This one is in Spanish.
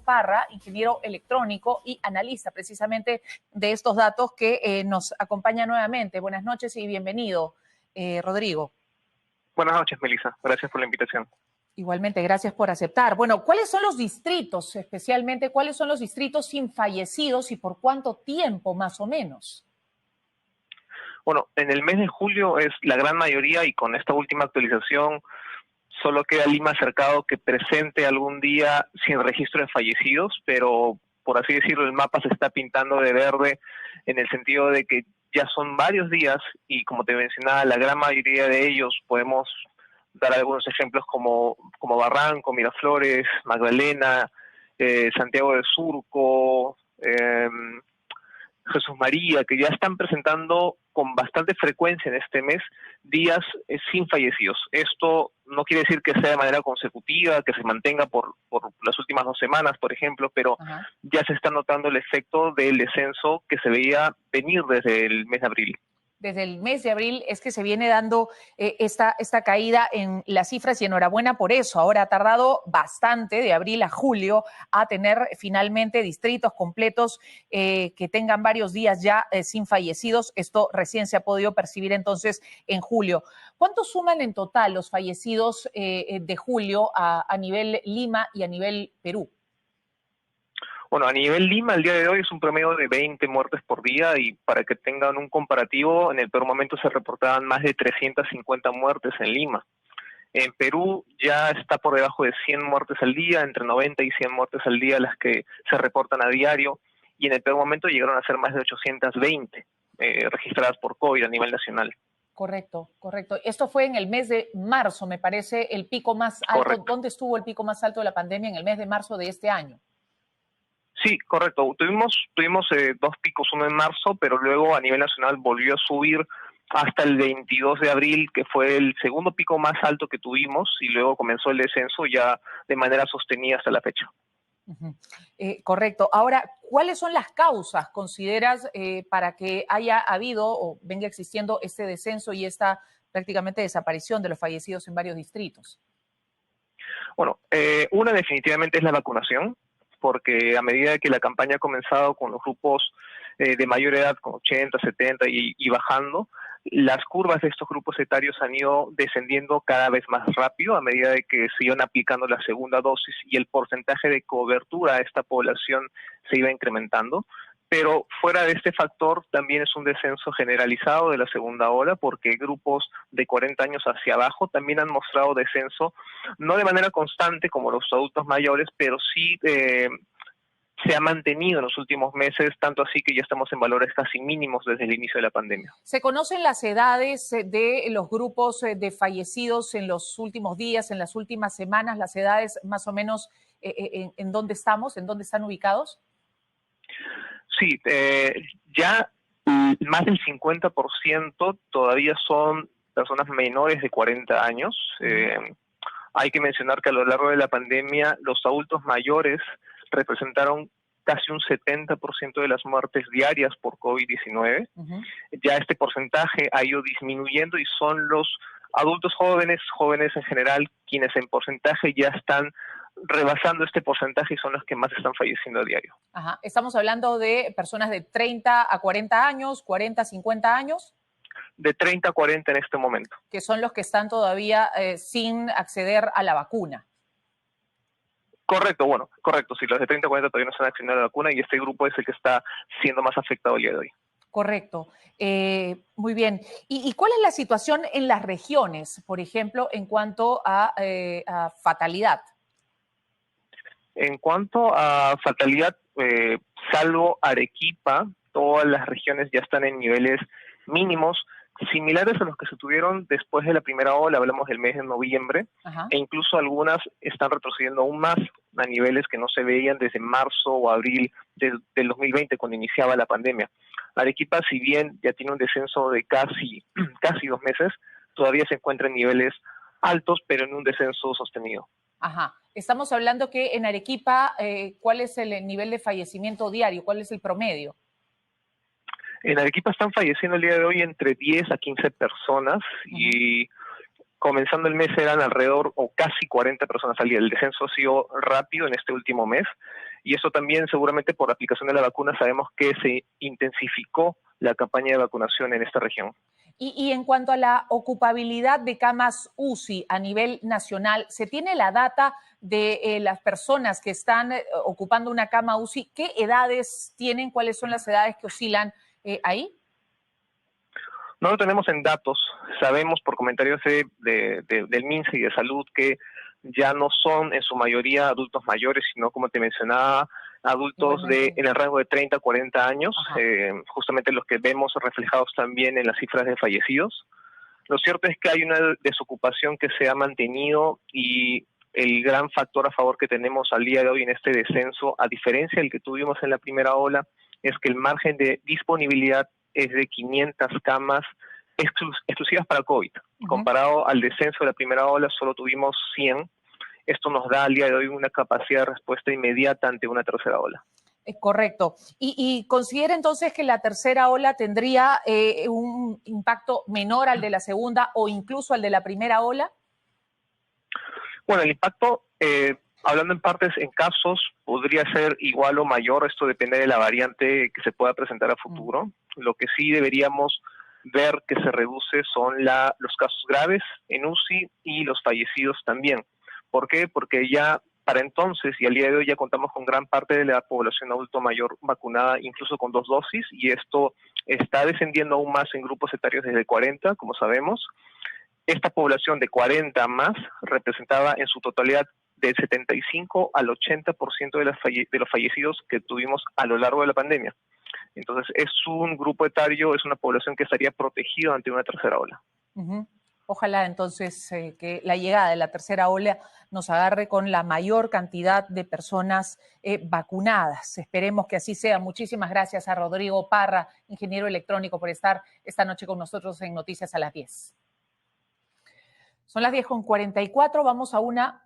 Parra, ingeniero electrónico y analista precisamente de estos datos que nos acompaña nuevamente. Buenas noches y bienvenido, Rodrigo. Buenas noches, Melissa. Gracias por la invitación. Igualmente, gracias por aceptar. Bueno, ¿cuáles son los distritos, especialmente, cuáles son los distritos sin fallecidos y por cuánto tiempo más o menos? Bueno, en el mes de julio es la gran mayoría y con esta última actualización solo queda Lima Cercado que presente algún día sin registro de fallecidos, pero por así decirlo el mapa se está pintando de verde en el sentido de que ya son varios días y como te mencionaba, la gran mayoría de ellos podemos dar algunos ejemplos como Barranco, Miraflores, Magdalena, Santiago de Surco, Jesús María, que ya están presentando con bastante frecuencia en este mes días sin fallecidos. Esto no quiere decir que sea de manera consecutiva, que se mantenga por las últimas 2 semanas, por ejemplo, pero ya se está notando el efecto del descenso que se veía venir desde el mes de abril. Desde el mes de abril es que se viene dando esta caída en las cifras y enhorabuena por eso. Ahora ha tardado bastante, de abril a julio, a tener finalmente distritos completos que tengan varios días ya sin fallecidos. Esto recién se ha podido percibir entonces en julio. ¿Cuántos suman en total los fallecidos de julio a nivel Lima y a nivel Perú? Bueno, a nivel Lima, el día de hoy es un promedio de 20 muertes por día y para que tengan un comparativo, en el peor momento se reportaban más de 350 muertes en Lima. En Perú ya está por debajo de 100 muertes al día, entre 90 y 100 muertes al día las que se reportan a diario, y en el peor momento llegaron a ser más de 820 registradas por COVID a nivel nacional. Correcto, correcto. Esto fue en el mes de marzo, me parece, el pico más alto. Correcto. ¿Dónde estuvo el pico más alto de la pandemia? En el mes de marzo de este año. Sí, correcto. Tuvimos 2 picos, uno en marzo, pero luego a nivel nacional volvió a subir hasta el 22 de abril, que fue el segundo pico más alto que tuvimos, y luego comenzó el descenso ya de manera sostenida hasta la fecha. Correcto. Ahora, ¿cuáles son las causas, consideras, para que haya habido o venga existiendo este descenso y esta prácticamente desaparición de los fallecidos en varios distritos? Bueno, una definitivamente es la vacunación, porque a medida que la campaña ha comenzado con los grupos de mayor edad, con 80, 70 y bajando, las curvas de estos grupos etarios han ido descendiendo cada vez más rápido a medida de que se iban aplicando la segunda dosis y el porcentaje de cobertura a esta población se iba incrementando. Pero fuera de este factor también es un descenso generalizado de la segunda ola porque grupos de 40 años hacia abajo también han mostrado descenso, no de manera constante como los adultos mayores, pero sí se ha mantenido en los últimos meses, tanto así que ya estamos en valores casi mínimos desde el inicio de la pandemia. ¿Se conocen las edades de los grupos de fallecidos en los últimos días, en las últimas semanas, las edades más o menos en dónde estamos, en dónde están ubicados? Sí, ya más del 50% todavía son personas menores de 40 años. Hay que mencionar que a lo largo de la pandemia los adultos mayores representaron casi un 70% de las muertes diarias por COVID-19. Ya este porcentaje ha ido disminuyendo y son los adultos jóvenes en general, quienes en porcentaje ya están rebasando este porcentaje y son los que más están falleciendo a diario. Ajá. Estamos hablando de personas de 30 a 40 años, 40 a 50 años. De 30 a 40 en este momento. Que son los que están todavía sin acceder a la vacuna. Correcto, bueno, correcto. Sí, los de 30 a 40 todavía no están accediendo a la vacuna y este grupo es el que está siendo más afectado el día de hoy. Correcto. Muy bien. ¿Y cuál es la situación en las regiones, por ejemplo, en cuanto a fatalidad? En cuanto a fatalidad, salvo Arequipa, todas las regiones ya están en niveles mínimos, similares a los que se tuvieron después de la primera ola, hablamos del mes de noviembre, e incluso algunas están retrocediendo aún más a niveles que no se veían desde marzo o abril del 2020, cuando iniciaba la pandemia. Arequipa, si bien ya tiene un descenso de casi 2 meses, todavía se encuentra en niveles altos, pero en un descenso sostenido. Ajá. Estamos hablando que en Arequipa, ¿cuál es el nivel de fallecimiento diario? ¿Cuál es el promedio? En Arequipa están falleciendo el día de hoy entre 10 a 15 personas y comenzando el mes eran alrededor o casi 40 personas al día. El descenso ha sido rápido en este último mes y eso también seguramente por la aplicación de la vacuna sabemos que se intensificó la campaña de vacunación en esta región. Y en cuanto a la ocupabilidad de camas UCI a nivel nacional, ¿se tiene la data de las personas que están ocupando una cama UCI? ¿Qué edades tienen? ¿Cuáles son las edades que oscilan ahí? No lo tenemos en datos, sabemos por comentarios del MINSA y de Salud que ya no son en su mayoría adultos mayores, sino como te mencionaba, adultos en el rango de 30 a 40 años, justamente los que vemos reflejados también en las cifras de fallecidos. Lo cierto es que hay una desocupación que se ha mantenido y el gran factor a favor que tenemos al día de hoy en este descenso, a diferencia del que tuvimos en la primera ola, es que el margen de disponibilidad es de 500 camas exclusivas para COVID. Comparado al descenso de la primera ola, solo tuvimos 100. Esto nos da al día de hoy una capacidad de respuesta inmediata ante una tercera ola. Correcto. ¿Y considera entonces que la tercera ola tendría un impacto menor al de la segunda o incluso al de la primera ola? Bueno, el impacto, hablando en partes, en casos, podría ser igual o mayor. Esto depende de la variante que se pueda presentar a futuro. Lo que sí deberíamos ver que se reduce son los casos graves en UCI y los fallecidos también. ¿Por qué? Porque ya para entonces y al día de hoy ya contamos con gran parte de la población adulto mayor vacunada, incluso con 2 dosis, y esto está descendiendo aún más en grupos etarios desde 40, como sabemos. Esta población de 40 más representaba en su totalidad del 75 al 80% de los fallecidos que tuvimos a lo largo de la pandemia. Entonces es un grupo etario, es una población que estaría protegida ante una tercera ola. Ojalá entonces que la llegada de la tercera ola nos agarre con la mayor cantidad de personas vacunadas. Esperemos que así sea. Muchísimas gracias a Rodrigo Parra, ingeniero electrónico, por estar esta noche con nosotros en Noticias a las 10. Son las 10:44, vamos a una